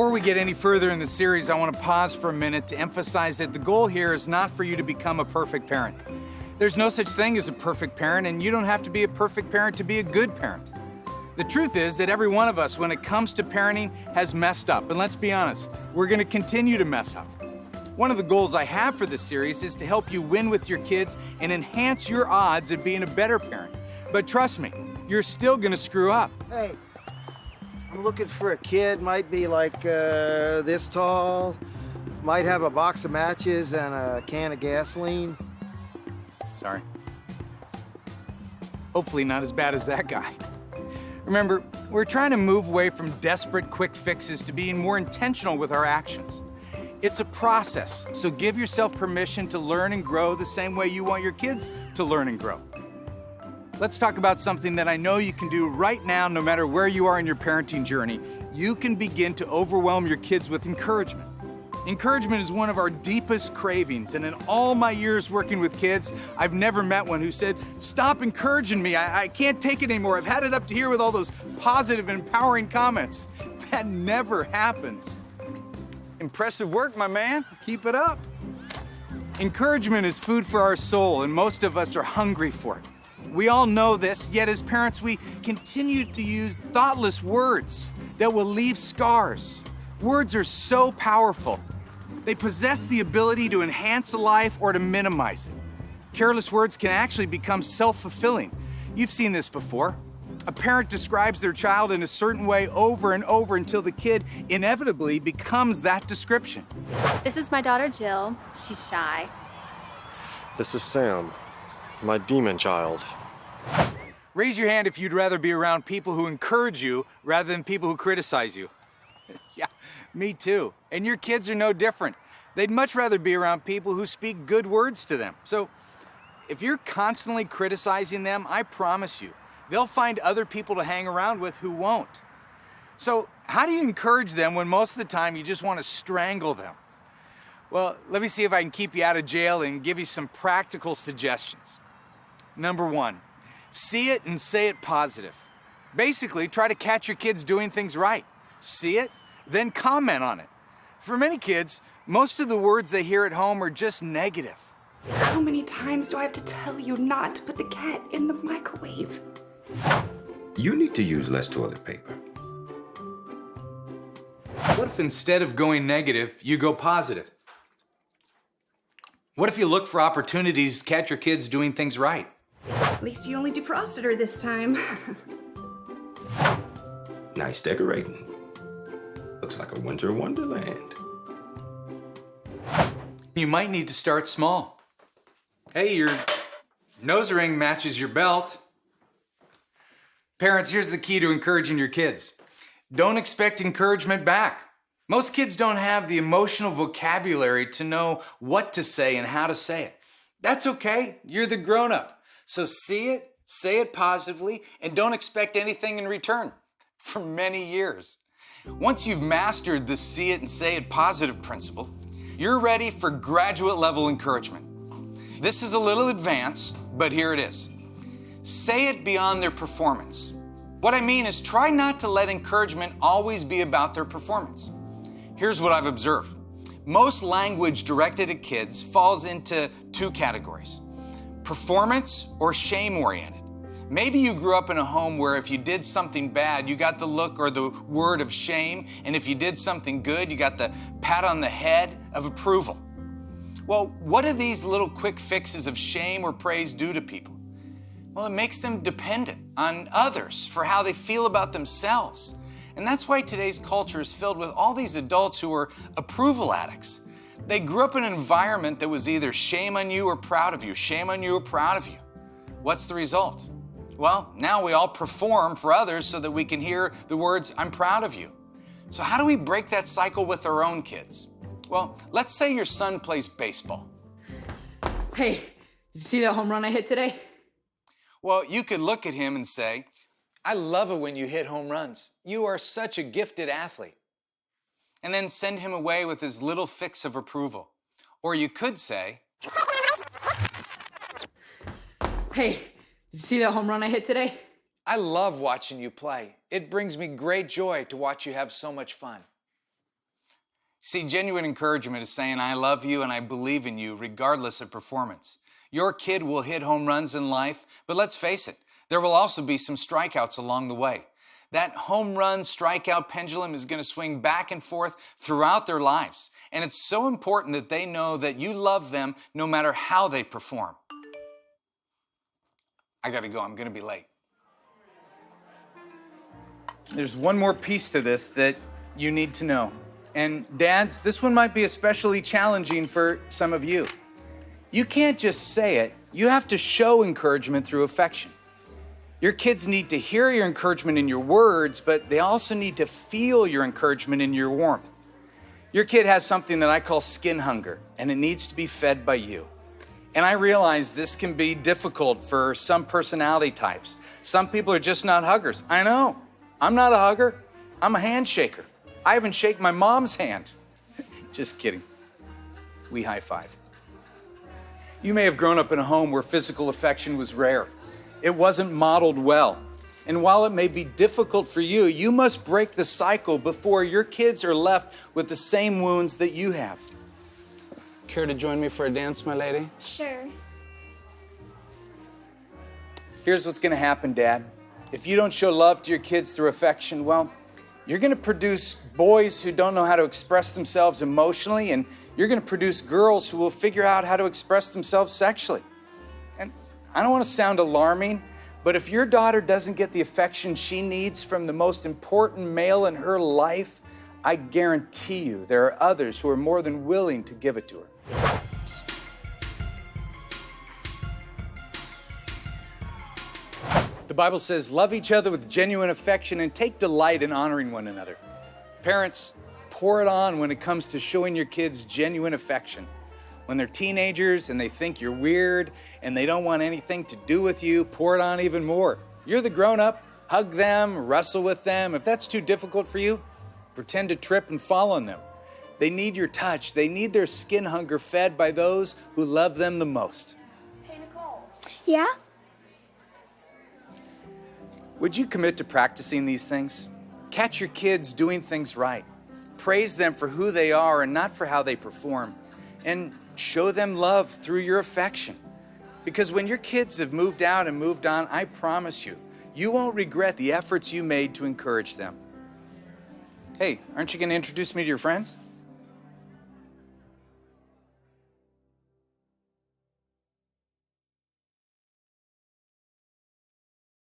Before we get any further in the series, I want to pause for a minute to emphasize that the goal here is not for you to become a perfect parent. There's no such thing as a perfect parent, and you don't have to be a perfect parent to be a good parent. The truth is that every one of us, when it comes to parenting, has messed up. And let's be honest, we're going to continue to mess up. One of the goals I have for this series is to help you win with your kids and enhance your odds of being a better parent. But trust me, you're still going to screw up. Hey, I'm looking for a kid, might be like this tall, might have a box of matches and a can of gasoline. Sorry. Hopefully not as bad as that guy. Remember, we're trying to move away from desperate quick fixes to being more intentional with our actions. It's a process, so give yourself permission to learn and grow the same way you want your kids to learn and grow. Let's talk about something that I know you can do right now, no matter where you are in your parenting journey. You can begin to overwhelm your kids with encouragement. Encouragement is one of our deepest cravings, and in all my years working with kids, I've never met one who said, "Stop encouraging me, I can't take it anymore. I've had it up to here with all those positive and empowering comments." That never happens. Impressive work, my man. Keep it up. Encouragement is food for our soul, and most of us are hungry for it. We all know this, yet as parents, we continue to use thoughtless words that will leave scars. Words are so powerful. They possess the ability to enhance a life or to minimize it. Careless words can actually become self-fulfilling. You've seen this before. A parent describes their child in a certain way over and over until the kid inevitably becomes that description. This is my daughter, Jill. She's shy. This is Sam, my demon child. Raise your hand if you'd rather be around people who encourage you rather than people who criticize you. Yeah, me too. And your kids are no different. They'd much rather be around people who speak good words to them. So if you're constantly criticizing them, I promise you, they'll find other people to hang around with who won't. So how do you encourage them when most of the time you just want to strangle them? Well, let me see if I can keep you out of jail and give you some practical suggestions. Number one, see it and say it positive. Basically, try to catch your kids doing things right. See it, then comment on it. For many kids, most of the words they hear at home are just negative. How many times do I have to tell you not to put the cat in the microwave? You need to use less toilet paper. What if instead of going negative, you go positive? What if you look for opportunities to catch your kids doing things right? At least you only defrosted her this time. Nice decorating. Looks like a winter wonderland. You might need to start small. Hey, your nose ring matches your belt. Parents, here's the key to encouraging your kids. Don't expect encouragement back. Most kids don't have the emotional vocabulary to know what to say and how to say it. That's okay. You're the grown-up. So see it, say it positively, and don't expect anything in return for many years. Once you've mastered the see it and say it positive principle, you're ready for graduate level encouragement. This is a little advanced, but here it is. Say it beyond their performance. What I mean is try not to let encouragement always be about their performance. Here's what I've observed. Most language directed at kids falls into two categories: performance or shame-oriented. Maybe you grew up in a home where if you did something bad, you got the look or the word of shame, and if you did something good, you got the pat on the head of approval. Well, what do these little quick fixes of shame or praise do to people? Well, it makes them dependent on others for how they feel about themselves. And that's why today's culture is filled with all these adults who are approval addicts. They grew up in an environment that was either shame on you or proud of you, shame on you or proud of you. What's the result? Well, now we all perform for others so that we can hear the words, "I'm proud of you." So how do we break that cycle with our own kids? Well, let's say your son plays baseball. Hey, did you see that home run I hit today? Well, you could look at him and say, "I love it when you hit home runs. You are such a gifted athlete." And then send him away with his little fix of approval. Or you could say, Hey, did you see that home run I hit today? "I love watching you play. It brings me great joy to watch you have so much fun." See, genuine encouragement is saying, I love you and I believe in you regardless of performance. Your kid will hit home runs in life, but let's face it, there will also be some strikeouts along the way. That home run strikeout pendulum is going to swing back and forth throughout their lives. And it's so important that they know that you love them no matter how they perform. I gotta go, I'm gonna be late. There's one more piece to this that you need to know. And dads, this one might be especially challenging for some of you. You can't just say it, you have to show encouragement through affection. Your kids need to hear your encouragement in your words, but they also need to feel your encouragement in your warmth. Your kid has something that I call skin hunger, and it needs to be fed by you. And I realize this can be difficult for some personality types. Some people are just not huggers. I know. I'm not a hugger. I'm a handshaker. I even shake my mom's hand. Just kidding. We high five. You may have grown up in a home where physical affection was rare. It wasn't modeled well. And while it may be difficult for you, you must break the cycle before your kids are left with the same wounds that you have. Care to join me for a dance, my lady? Sure. Here's what's gonna happen, Dad. If you don't show love to your kids through affection, well, you're gonna produce boys who don't know how to express themselves emotionally, and you're gonna produce girls who will figure out how to express themselves sexually. And I don't wanna sound alarming, but if your daughter doesn't get the affection she needs from the most important male in her life, I guarantee you there are others who are more than willing to give it to her. The Bible says, love each other with genuine affection and take delight in honoring one another. Parents, pour it on when it comes to showing your kids genuine affection. When they're teenagers and they think you're weird and they don't want anything to do with you, pour it on even more. You're the grown-up, hug them, wrestle with them. If that's too difficult for you, pretend to trip and fall on them. They need your touch. They need their skin hunger fed by those who love them the most. Hey, Nicole. Yeah? Would you commit to practicing these things? Catch your kids doing things right. Praise them for who they are and not for how they perform. And show them love through your affection. Because when your kids have moved out and moved on, I promise you, you won't regret the efforts you made to encourage them. Hey, aren't you going to introduce me to your friends?